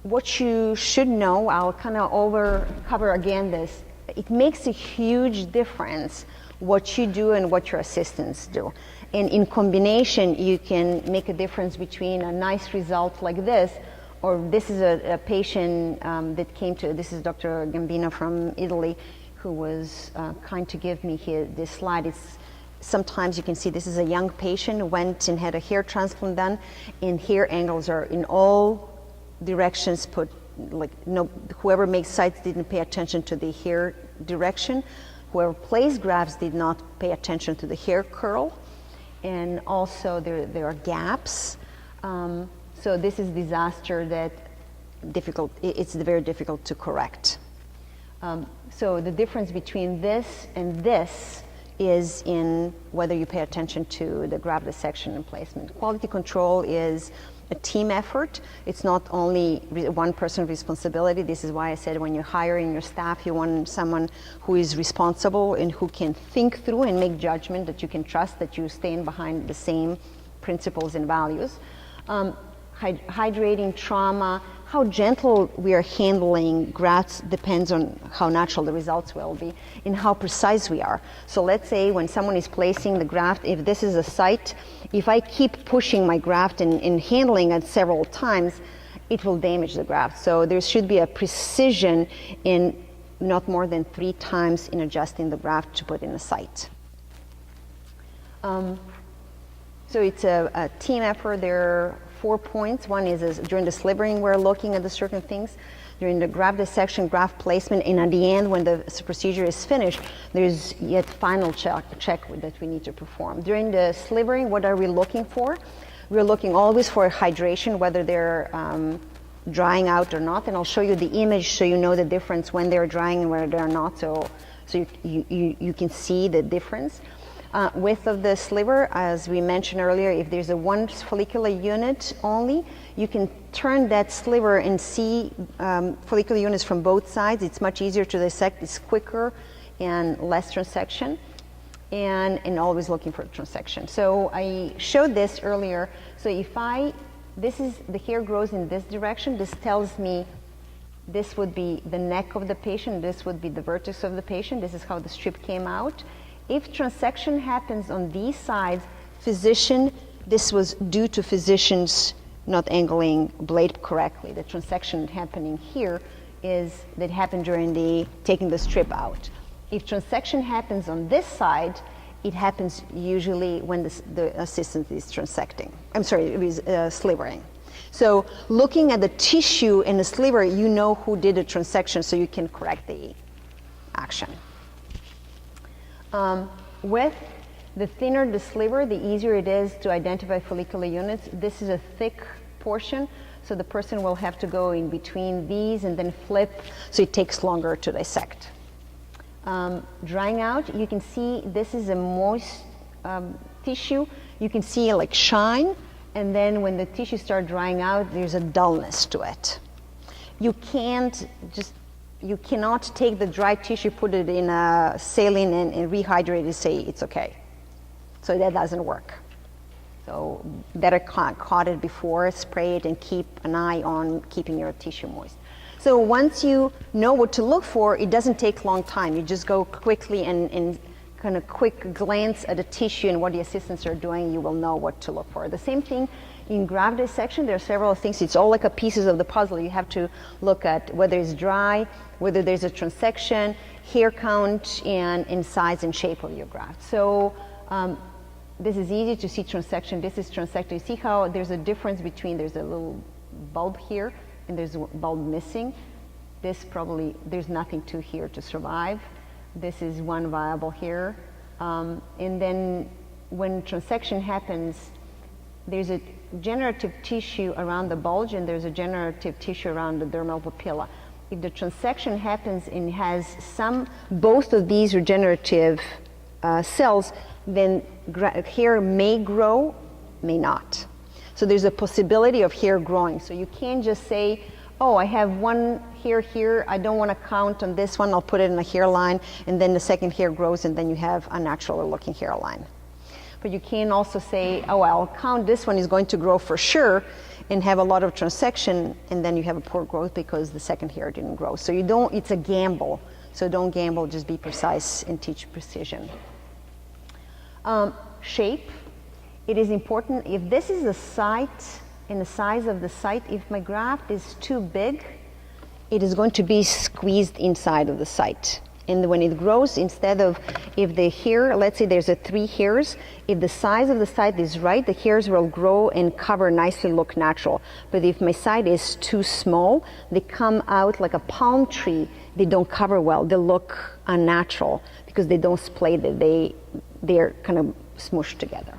what you should know, I'll kind of cover again this, it makes a huge difference what you do and what your assistants do. And in combination, you can make a difference between a nice result like this, or this is a patient that came to, this is Dr. Gambino from Italy, who was kind to give me this slide. Sometimes you can see this is a young patient who went and had a hair transplant done, and hair angles are in all directions put, like whoever makes sites didn't pay attention to the hair direction. Whoever placed grafts did not pay attention to the hair curl. And also there are gaps. So this is disaster that it's very difficult to correct. So the difference between this and this is in whether you pay attention to the graft dissection and placement. Quality control is a team effort. It's not only one person's responsibility. This is why I said when you're hiring your staff, you want someone who is responsible and who can think through and make judgment, that you can trust, that you stand behind the same principles and values. Hydrating, trauma, how gentle we are handling grafts depends on how natural the results will be and how precise we are. So let's say when someone is placing the graft, if this is a site, if I keep pushing my graft and handling it several times, it will damage the graft. So there should be a precision in not more than 3 times in adjusting the graft to put in a site. So it's a team effort. There are 4 points. One is during the slivering, we're looking at the certain things. During the graft dissection, graft placement, and at the end, when the procedure is finished, there's yet final check that we need to perform. During the slivering, what are we looking for? We're looking always for hydration, whether they're drying out or not, and I'll show you the image so you know the difference when they're drying and where they're not, so you can see the difference. Width of the sliver, as we mentioned earlier, if there's a 1 follicular unit only, you can turn that sliver and see follicular units from both sides. It's much easier to dissect, it's quicker and less transection, and always looking for transection. So I showed this earlier. So if the hair grows in this direction, this tells me this would be the neck of the patient, this would be the vertex of the patient, this is how the strip came out. If transection happens on these sides, this was due to physicians not angling blade correctly. The transection happening here that happened during taking the strip out. If transection happens on this side, it happens usually when the assistant is transecting. Slivering. So looking at the tissue in the sliver, you know who did the transection, so you can correct the action. With the thinner the sliver, the easier it is to identify follicular units. This is a thick portion, so the person will have to go in between these and then flip, so it takes longer to dissect. Drying out, you can see this is a moist tissue. You can see like shine, and then when the tissue starts drying out, there's a dullness to it. You cannot take the dry tissue, put it in a saline and rehydrate it and say it's okay. So that doesn't work. So better caught it before, spray it, and keep an eye on keeping your tissue moist. So once you know what to look for, it doesn't take a long time. You just go quickly and kind of quick glance at the tissue and what the assistants are doing, you will know what to look for. The same thing in graft dissection, there are several things. It's all like a pieces of the puzzle. You have to look at whether it's dry, whether there's a transection, hair count, and size and shape of your graft. So this is easy to see transection. This is transected. You see how there's a difference between, there's a little bulb here and there's a bulb missing. There's nothing to here to survive. This is one viable here. And then when transection happens, there's a generative tissue around the bulge and there's a generative tissue around the dermal papilla. If the transection happens and has both of these regenerative cells, then hair may grow, may not. So there's a possibility of hair growing. So you can't just say, oh, I have one hair here, I don't want to count on this one, I'll put it in a hairline, and then the second hair grows, and then you have a natural looking hairline. But you can also say, oh, I'll count this one is going to grow for sure, and have a lot of transection, and then you have a poor growth because the second hair didn't grow. So you don't, it's a gamble. So don't gamble, just be precise and teach precision. Shape, it is important, if this is a site, in the size of the site, if my graft is too big, it is going to be squeezed inside of the site. And when it grows, instead of, if the hair, let's say there's 3 hairs, if the size of the site is right, the hairs will grow and cover nicely, look natural. But if my site is too small, they come out like a palm tree. They don't cover well. They look unnatural because they don't splay, they're kind of smooshed together.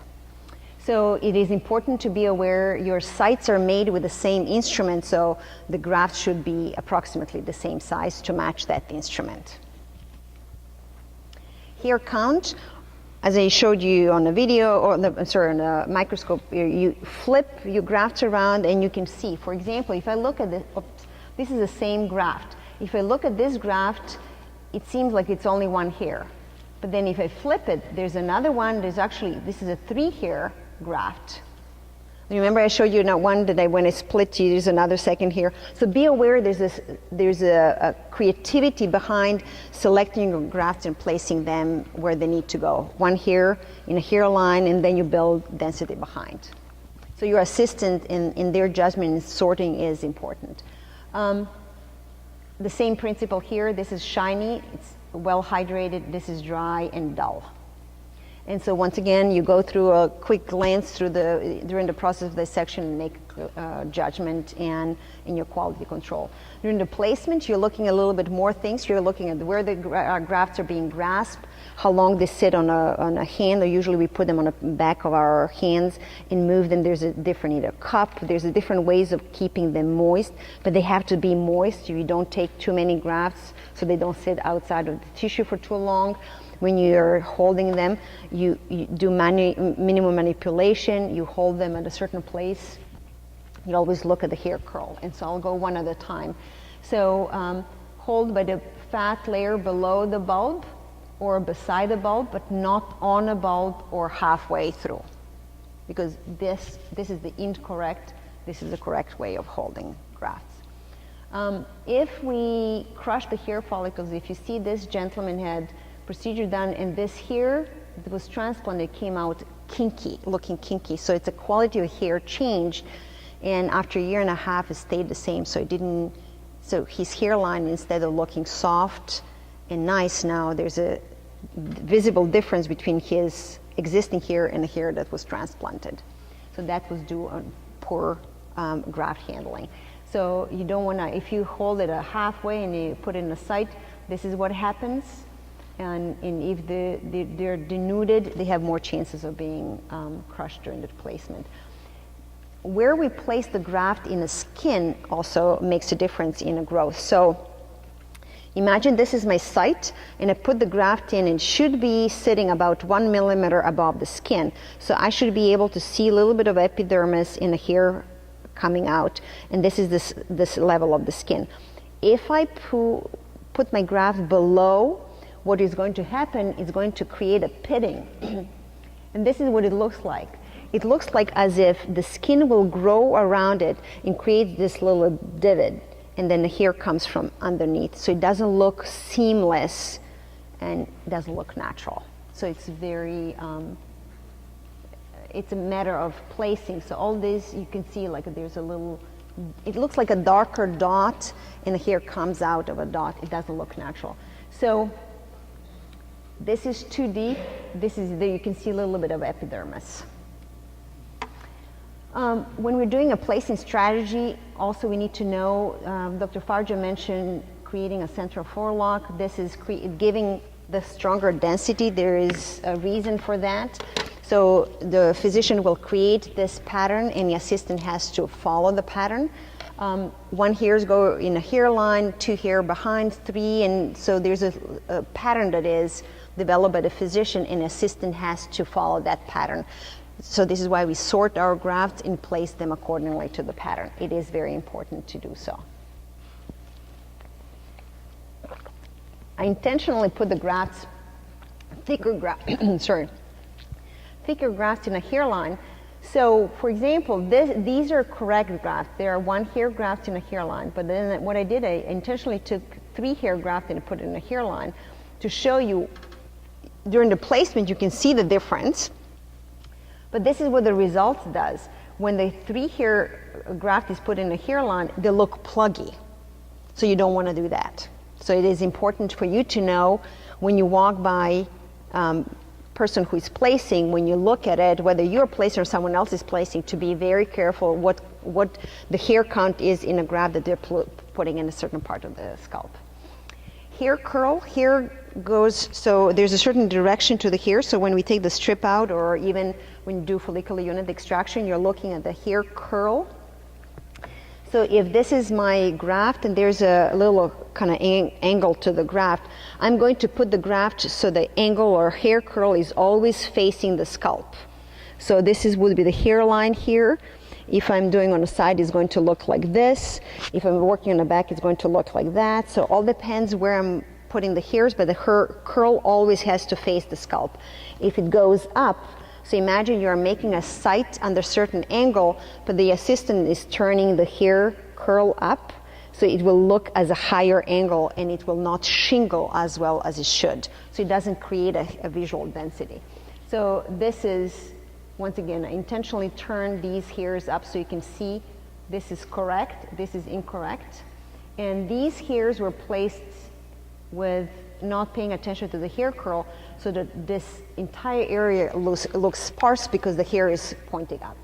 So it is important to be aware your sites are made with the same instrument, so the graft should be approximately the same size to match that instrument. Hair count, as I showed you on the video, or on the microscope, you flip your grafts around and you can see. For example, if I look at this, this is the same graft. If I look at this graft, it seems like it's only 1 hair. But then if I flip it, there's another one, there's actually, this is a 3-hair graft. Remember I showed you one that when I split, you use another second here. So be aware there's a creativity behind selecting your grafts and placing them where they need to go. 1 here in a hairline, and then you build density behind. So your assistant in their judgment and sorting is important. The same principle here, this is shiny, it's well hydrated, this is dry and dull. And so once again, you go through a quick glance during the process of dissection and make judgment and in your quality control. During the placement, you're looking a little bit more things. You're looking at where the grafts are being grasped, how long they sit on a hand, or usually we put them on the back of our hands and move them. There's a different either cup, there's a different ways of keeping them moist, but they have to be moist. You don't take too many grafts so they don't sit outside of the tissue for too long. When you're holding them, you do minimum manipulation, you hold them at a certain place. You always look at the hair curl, and so I'll go one at a time. So hold by the fat layer below the bulb or beside the bulb, but not on a bulb or halfway through, because this is the incorrect, this is the correct way of holding grafts. If we crush the hair follicles, if you see this gentleman had procedure done, and this here that was transplanted came out kinky, looking kinky. So it's a quality of hair change, and after a 1.5 years it stayed the same. So it didn't. So his hairline, instead of looking soft and nice, now there's a visible difference between his existing hair and the hair that was transplanted. So that was due on poor graft handling. So you don't want to. If you hold it a halfway and you put it in a site, this is what happens. And if they're denuded, they have more chances of being crushed during the placement. Where we place the graft in the skin also makes a difference in a growth. So imagine this is my site, and I put the graft in, and it should be sitting about 1 millimeter above the skin. So I should be able to see a little bit of epidermis in the hair coming out, and this is this level of the skin. If I put my graft below, what is going to happen is going to create a pitting. And this is what it looks like. It looks like as if the skin will grow around it and create this little divot, and then the hair comes from underneath. So it doesn't look seamless and doesn't look natural. So it's very, it's a matter of placing. So all this, you can see like there's a little, it looks like a darker dot, and the hair comes out of a dot. It doesn't look natural. So this is too deep. This is there. You can see a little bit of epidermis. When we're doing a placing strategy, also we need to know, Dr. Farja mentioned creating a central forelock. This is giving the stronger density. There is a reason for that. So the physician will create this pattern, and the assistant has to follow the pattern. 1 hairs go in a hairline, 2 hair behind, 3, and so there's a pattern that is developed by the physician, and the assistant has to follow that pattern. So this is why we sort our grafts and place them accordingly to the pattern. It is very important to do so. I intentionally put the grafts, thicker grafts in a hairline, So, for example, these are correct grafts. There are 1 hair graft in a hairline, but then what I did, I intentionally took 3 hair grafts and put it in a hairline to show you during the placement you can see the difference. But this is what the results does. When the 3 hair graft is put in a hairline, they look pluggy. So you don't want to do that. So it is important for you to know when you walk by person who is placing, when you look at it, whether you're placing or someone else is placing, to be very careful what the hair count is in a graft that they're putting in a certain part of the scalp. Hair curl, hair goes, so there's a certain direction to the hair, so when we take the strip out or even when you do follicular unit extraction, you're looking at the hair curl. So if this is my graft and there's a little kind of angle to the graft, I'm going to put the graft so the angle or hair curl is always facing the scalp. So this would be the hairline here. If I'm doing on the side, it's going to look like this. If I'm working on the back, it's going to look like that. So all depends where I'm putting the hairs, but the curl always has to face the scalp. If it goes up, so imagine you're making a sight under certain angle, but the assistant is turning the hair curl up, so it will look as a higher angle and it will not shingle as well as it should. So it doesn't create a visual density. So this is, once again, I intentionally turn these hairs up so you can see this is correct, this is incorrect. And these hairs were placed with not paying attention to the hair curl, so that this entire area looks sparse because the hair is pointing up.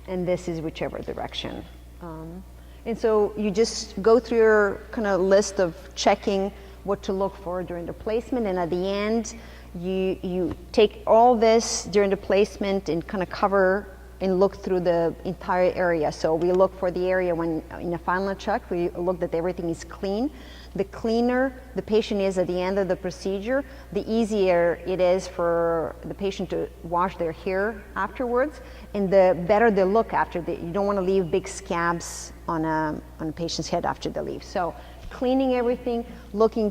And this is whichever direction. And so you just go through your kind of list of checking what to look for during the placement, and at the end, you take all this during the placement and kind of cover and look through the entire area. So we look for the area when in a final check, we look that everything is clean. The cleaner the patient is at the end of the procedure, the easier it is for the patient to wash their hair afterwards, and the better they look after. You don't want to leave big scabs on a patient's head after they leave. So cleaning everything,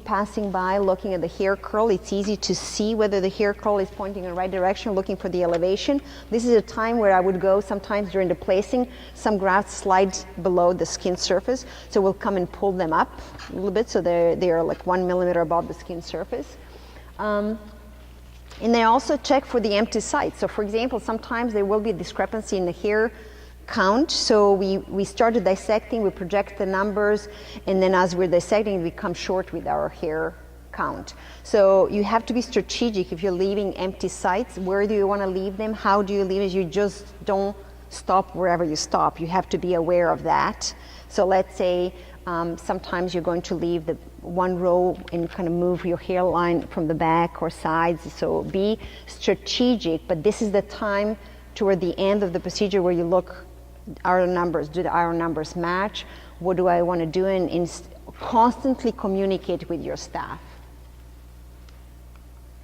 passing by, looking at the hair curl. It's easy to see whether the hair curl is pointing in the right direction, looking for the elevation. This is a time where I would go sometimes during the placing. Some grafts slide below the skin surface, so we'll come and pull them up a little bit so they are like 1 millimeter above the skin surface. And they also check for the empty sites. So for example, sometimes there will be a discrepancy in the hair count. So we started dissecting, we project the numbers, and then as we're dissecting, we come short with our hair count. So you have to be strategic. If you're leaving empty sites, where do you want to leave them? How do you leave it? You just don't stop wherever you stop. You have to be aware of that. So let's say sometimes you're going to leave the one row and kind of move your hairline from the back or sides. So be strategic, but this is the time toward the end of the procedure where you look, our numbers, do our numbers match? What do I want to do? And constantly communicate with your staff.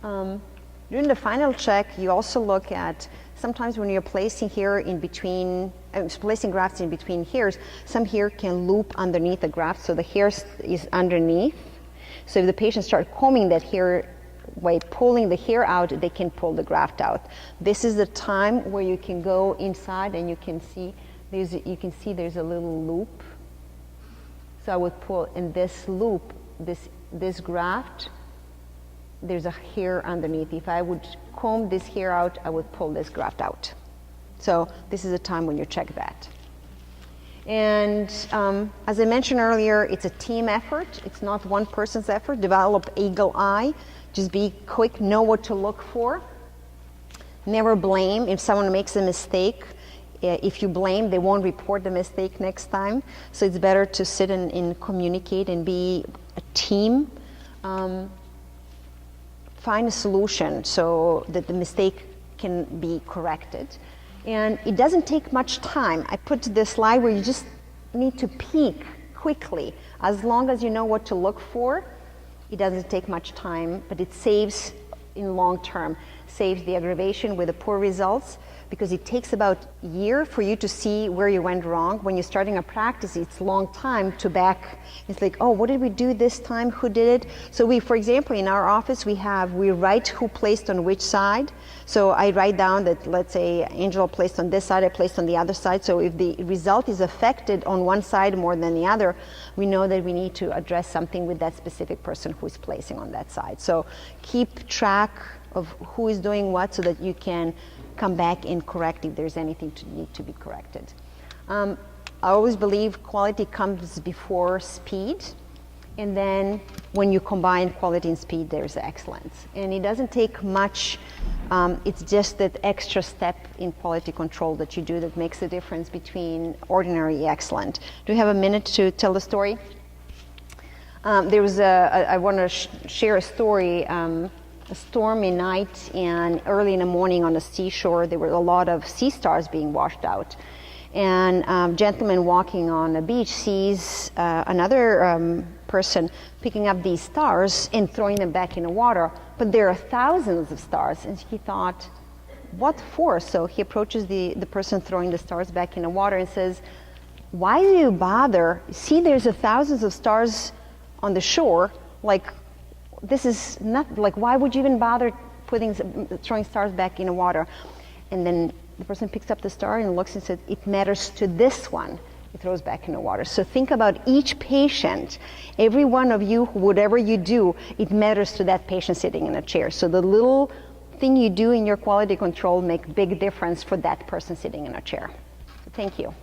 During the final check, you also look at, sometimes when you're placing hair in between, placing grafts in between hairs, some hair can loop underneath the graft, so the hair is underneath. So if the patient starts combing that hair, by pulling the hair out, they can pull the graft out. This is the time where you can go inside and you can see there's a little loop. So I would pull in this loop, this graft, there's a hair underneath. If I would comb this hair out, I would pull this graft out. So this is the time when you check that. And as I mentioned earlier, it's a team effort. It's not one person's effort. Develop eagle eye. Just be quick, know what to look for. Never blame if someone makes a mistake. If you blame, they won't report the mistake next time. So it's better to sit and communicate and be a team. Find a solution so that the mistake can be corrected. And it doesn't take much time. I put this slide where you just need to peek quickly. As long as you know what to look for, it doesn't take much time, but it saves in long term, saves the aggravation with the poor results, because it takes about a year for you to see where you went wrong. When you're starting a practice, it's a long time to back. It's like, oh, what did we do this time? Who did it? So we, for example, in our office, we write who placed on which side. So I write down that, let's say, Angela placed on this side, I placed on the other side. So if the result is affected on one side more than the other, we know that we need to address something with that specific person who is placing on that side. So keep track of who is doing what so that you can come back and correct if there's anything to need to be corrected. I always believe quality comes before speed, and then when you combine quality and speed, there's excellence. And it doesn't take much, it's just that extra step in quality control that you do that makes the difference between ordinary and excellent. Do you have a minute to tell the story? I want to share a story. A stormy night, and early in the morning on the seashore, there were a lot of sea stars being washed out. And a gentleman walking on the beach sees another person picking up these stars and throwing them back in the water. But there are thousands of stars, and he thought, what for? So he approaches the person throwing the stars back in the water and says, why do you bother? See, there's thousands of stars on the shore. Like, this is not, like, why would you even bother throwing stars back in the water? And then the person picks up the star and looks and says, it matters to this one. It throws back in the water. So think about each patient. Every one of you, whatever you do, it matters to that patient sitting in a chair. So the little thing you do in your quality control make big difference for that person sitting in a chair. So thank you.